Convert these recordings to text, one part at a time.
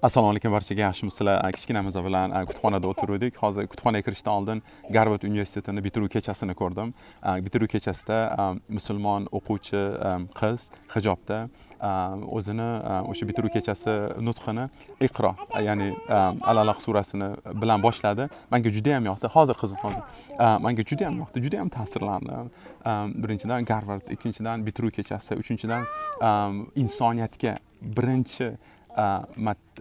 Assalomu alaykum barchaga, yaxshimisizlar? Kichkinamiz bilan kutubxonada o'tirdik. Hozir kutubxonaga kirishdan oldin Garvard universitetini bitiruv kechasini ko'rdim. Bitiruv kechasida musulmon o'quvchi qiz hijobda o'zini o'sha bitiruv kechasi nutqini Iqro, ya'ni Al-Alaq surasini bilan boshladi. Menga juda ham yoqdi. Hozir qizim hozir. Menga juda ham yoqdi, juda ham ta'sirlandim. Birinchidan Garvard, ikkinchidan bitiruv kechasi, uchinchidan insoniyatga birinchi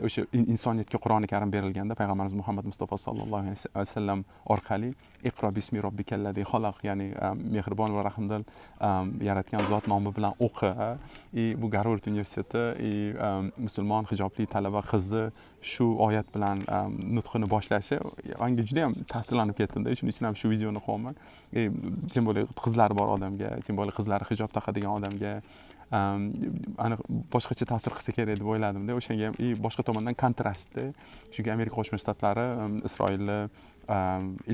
o'sha insoniyatga Qur'oni Karim berilganda payg'ambarimiz Muhammad Mustafa sallallohu alayhi vasallam orqali Iqro bismi robbikallazi xalaq, ya'ni mehribon va rahmdil yaratgan zot nomi bilan o'qi. Bu Garvard universiteti musulmon hijobli talaba qizni shu oyat bilan nutqini boshlashi menga juda ham ta'sirlanib ketdim-da. Shuning uchun ham shu videoni qo'yaman. Tем более qizlari bor odamga, tем более qizlari hijob taqadigan odamga aniq boshqacha ta'sir qilsa kerak deb o'yladim-da. O'shanga ham boshqa tomondan kontrastda, chunki Amerika Qo'shma Shtatlari Isroilni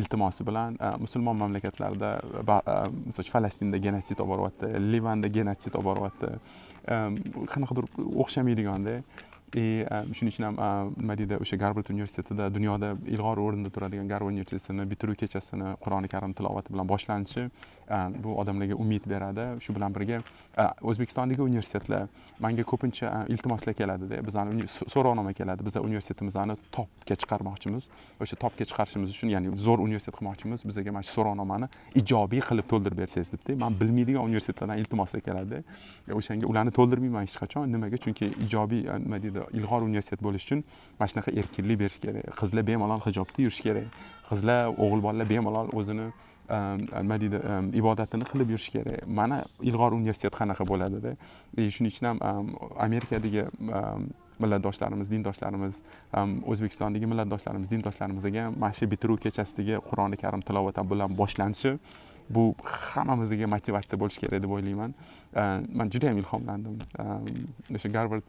iltimosi bilan musulmon mamlakatlarda, misol uchun Falastinda genotsid olib boryapti, Livanda genotsid olib boryapti. Qanaqadir o'xshamaydiganda. Shuning uchun ham nima deydi, o'sha Garvard universitetida dunyoda ilg'or o'rinda turadigan Garvard universitetini bitiruv kechasini Qur'oni Karim tilovati bilan boshlanishi bu odamlarga umid beradi. Shu bilan birga O'zbekistondagi universitetlar menga ko'pincha iltimoslar keladi-da. Bizning so'rovnoma keladi. Biz universitetimizni topga chiqarmoqchimiz. O'sha topga chiqarishimiz uchun, ya'ni zo'r universitet qilmoqchimiz. Bizga mana shu so'rovnomani ijobiy qilib to'ldirib bersangiz debdi. Men bilmaydigan universitetlardan iltimoslar keladi. O'shanga ularni to'ldirmayman hech qachon. Nimaga? Chunki ijobiy nima deydi, ilg'or universitet bo'lish uchun mana shunaqa erkinlik berish kerak. Qizlar bemalol hijobda yurish kerak. Qizlar, o'g'il bolalar bemalol o'zini nima deydi, ibodatini qilib yurish kerak. Mana ilg'or universitet qanaqa bo'ladi-da. Shuning uchun ham Amerikadagi millatdoshlarimiz, dindoshlarimiz, O'zbekistondagi millatdoshlarimiz, dindoshlarimizdagi mana shu bitiruv kechasidagi Qur'oni Karim tilovati bilan boshlanishi bu hammamizga motivatsiya bo'lishi kerak deb o'ylayman. Men juda ham ilhomlandim. O'sha Garvard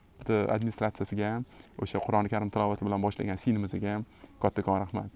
administratsiyasiga ham, o'sha Qur'oni Karim tilovati bilan boshlagan sinimizga ham kattakon rahmat.